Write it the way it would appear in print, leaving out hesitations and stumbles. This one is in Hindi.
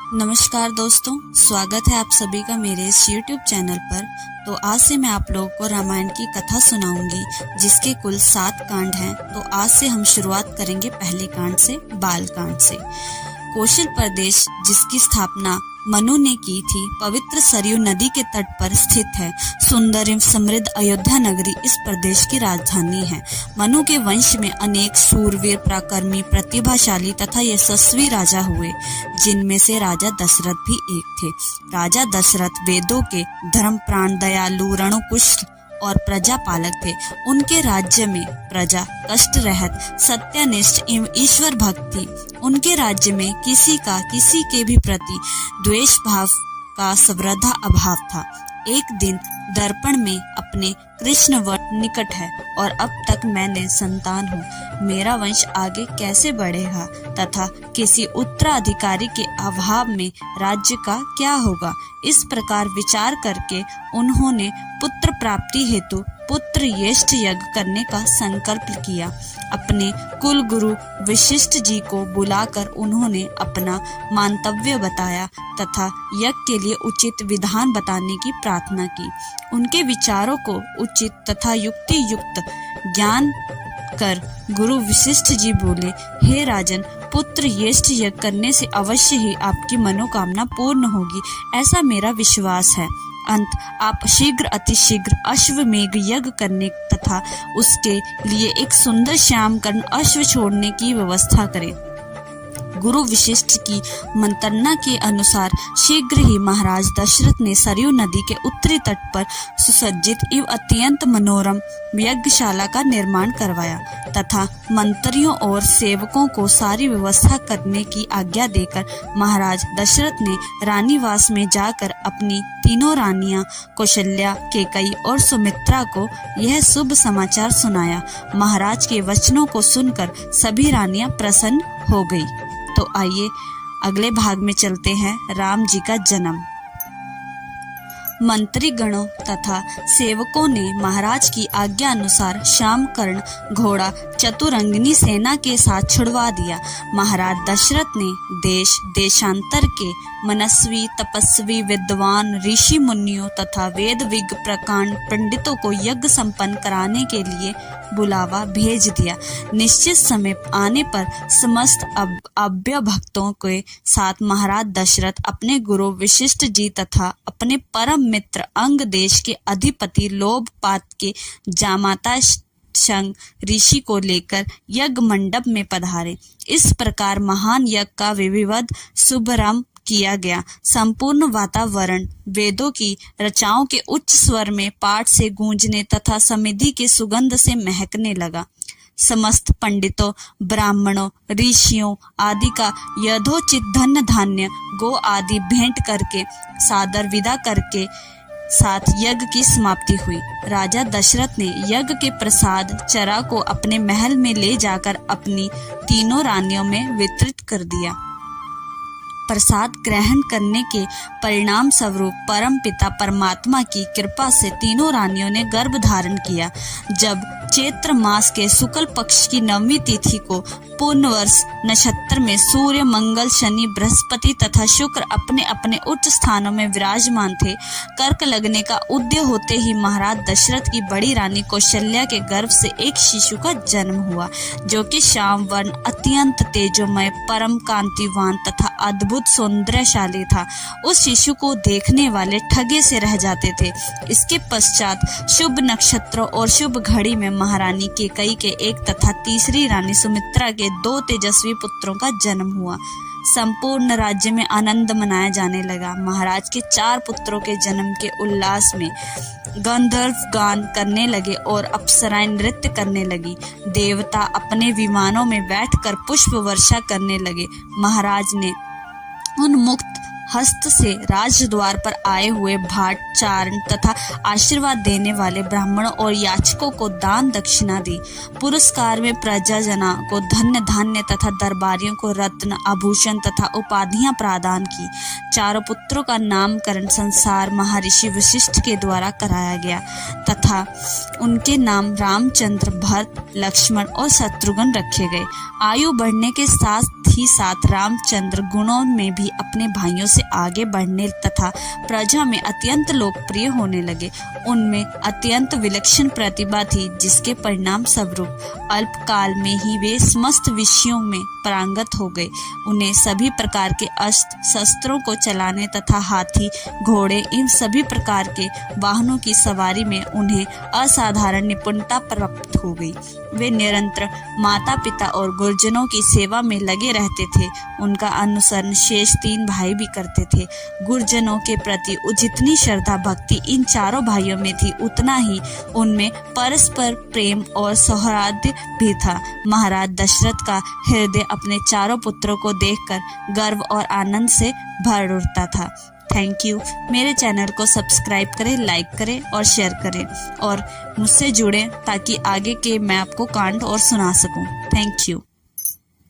नमस्कार दोस्तों, स्वागत है आप सभी का मेरे इस YouTube चैनल पर। तो आज से मैं आप लोगों को रामायण की कथा सुनाऊंगी, जिसके कुल 7 कांड हैं। तो आज से हम शुरुआत करेंगे पहले कांड से, बाल कांड से। कौशल प्रदेश, जिसकी स्थापना मनु ने की थी, पवित्र सरयू नदी के तट पर स्थित है। सुंदर एवं समृद्ध अयोध्या नगरी इस प्रदेश की राजधानी है। मनु के वंश में अनेक शूरवीर, पराक्रमी, प्रतिभाशाली तथा यशस्वी राजा हुए, जिनमें से राजा दशरथ भी एक थे। राजा दशरथ वेदों के धर्मप्राण, दयालु, रणकुश और प्रजा पालक थे। उनके राज्य में प्रजा कष्ट रहित, सत्यनिष्ठ एवं ईश्वर भक्त थी। उनके राज्य में किसी के भी प्रति द्वेष भाव का सर्वथा अभाव था। एक दिन दर्पण में अपने कृष्ण वट निकट है और अब तक मैंने संतान हूँ, मेरा वंश आगे कैसे बढ़ेगा तथा किसी उत्तराधिकारी के अभाव में राज्य का क्या होगा। इस प्रकार विचार करके उन्होंने पुत्र प्राप्ति हेतु पुत्र यष्ट यज्ञ करने का संकल्प किया। अपने कुल गुरु वशिष्ठ जी को बुलाकर उन्होंने अपना मंतव्य बताया तथा यज्ञ के लिए उचित विधान बताने की प्रार्थना की। उनके विचारों को उचित तथा युक्ति युक्त ज्ञान कर गुरु वशिष्ठ जी बोले, हे राजन, पुत्र यष्ट यज्ञ करने से अवश्य ही आपकी मनोकामना पूर्ण होगी, ऐसा मेरा विश्वास है। अंत आप शीघ्र अतिशीघ्र अश्वमेघ यज्ञ करने तथा उसके लिए एक सुंदर श्यामकर्ण अश्व छोड़ने की व्यवस्था करें। गुरु वशिष्ठ की मंत्रणा के अनुसार शीघ्र ही महाराज दशरथ ने सरयू नदी के उत्तरी तट पर सुसज्जित एवं अत्यंत मनोरम यज्ञशाला का निर्माण करवाया तथा मंत्रियों और सेवकों को सारी व्यवस्था करने की आज्ञा देकर महाराज दशरथ ने रानीवास में जाकर अपनी तीनों रानियां कौशल्या, कैकेयी और सुमित्रा को यह शुभ समाचार सुनाया। महाराज के वचनों को सुनकर सभी रानियां प्रसन्न हो गई। तो आइए अगले भाग में चलते हैं, राम जी का जन्म। मंत्री गणों तथा सेवकों ने महाराज की आज्ञा अनुसार श्यामकर्ण घोड़ा चतुरंगिनी सेना के साथ छुड़वा दिया। महाराज दशरथ ने देश देशांतर के मनस्वी, तपस्वी, विद्वान, ऋषि मुनियों तथा वेद विज्ञ प्रकांड पंडितों को यज्ञ संपन्न कराने के लिए बुलावा भेज दिया। निश्चित समय आने पर समस्त अभ्य भक्तों के साथ महाराज दशरथ अपने गुरु वशिष्ठ जी तथा अपने परम मित्र अंग देश के अधिपति लोभपात के जामाता शंग ऋषि को लेकर यज्ञ मंडप में पधारे। इस प्रकार महान यज्ञ का विधिवत शुभारंभ किया गया। संपूर्ण वातावरण वेदों की रचाओं के उच्च स्वर में पाठ से गूंजने तथा समृद्धि के सुगंध से महकने लगा। समस्त पंडितों, ब्राह्मणों, ऋषियों आदि का यथोचित धन धान्य, गो आदि भेंट करके सादर विदा करके साथ यज्ञ की समाप्ति हुई। राजा दशरथ ने यज्ञ के प्रसाद चरा को अपने महल में ले जाकर अपनी तीनों रानियों में वितरित कर दिया। प्रसाद ग्रहण करने के परिणाम स्वरूप परम पिता परमात्मा की कृपा से तीनों रानियों ने गर्भ धारण किया। जब चैत्र मास के शुक्ल पक्ष की 9वीं तिथि को पूर्ण वर्ष नक्षत्र में सूर्य, मंगल, शनि, बृहस्पति तथा शुक्र अपने अपने उच्च स्थानों में विराजमान थे, कर्क लगने का उदय होते ही महाराज दशरथ की बड़ी रानी कौशल्या के गर्भ से एक शिशु का जन्म हुआ, जो कि श्याम वर्ण, अत्यंत तेजोमय, परम कांतिवान तथा अद्भुत सौंदर्यशाली था। उस शिशु को देखने वाले ठगे से रह जाते थे। इसके पश्चात शुभ नक्षत्रों और शुभ घड़ी में महारानी कैकेयी के एक तथा तीसरी रानी सुमित्रा के 2 तेजस्वी पुत्रों का जन्म हुआ। संपूर्ण राज्य में आनंद मनाया जाने लगा। महाराज के 4 पुत्रों के जन्म के उल्लास में गंधर्व गान करने लगे और अप्सराएं नृत्य करने लगी। देवता अपने विमानों में बैठकर पुष्प वर्षा करने लगे। महाराज ने उन्मुक्त हस्त से राजद्वार पर आए हुए भाट चारण तथा आशीर्वाद देने वाले ब्राह्मणों और याचकों को दान दक्षिणा दी। पुरस्कार में प्रजाजना को धन्य धान्य तथा दरबारियों को रत्न, आभूषण तथा उपाधियां प्रदान की। चारों पुत्रों का नामकरण संसार महर्षि वशिष्ठ के द्वारा कराया गया तथा उनके नाम रामचंद्र, भरत, लक्ष्मण और शत्रुघ्न रखे गए। आयु बढ़ने के साथ ही साथ रामचंद्र गुणों में भी अपने भाइयों से आगे बढ़ने तथा प्रजा में अत्यंत लोकप्रिय होने लगे। उनमें अत्यंत विलक्षण प्रतिभा थी, जिसके परिणाम स्वरूप अल्पकाल में ही वे समस्त विषयों में पारंगत हो गए। उन्हें सभी प्रकार के अस्त्र शस्त्रों को चलाने तथा हाथी, घोड़े इन सभी प्रकार के वाहनों की सवारी में उन्हें असाधारण निपुणता प्राप्त हो गई। वे निरंतर माता पिता और गुरुजनों की सेवा में लगे रहते थे। उनका अनुसरण शेष 3 भाई भी करते थे। गुरुजनों के प्रति जितनी श्रद्धा भक्ति इन चारों भाइयों में थी, उतना ही उनमें परस्पर प्रेम और सौहार्द भी था। महाराज दशरथ का हृदय अपने चारों पुत्रों को देखकर गर्व और आनंद से भर उठता था। Thank you. मेरे चैनल को सब्सक्राइब करें, लाइक करें और शेयर करें और मुझसे जुड़ें ताकि आगे के मैं आपको कांड और सुना सकूं। Thank you.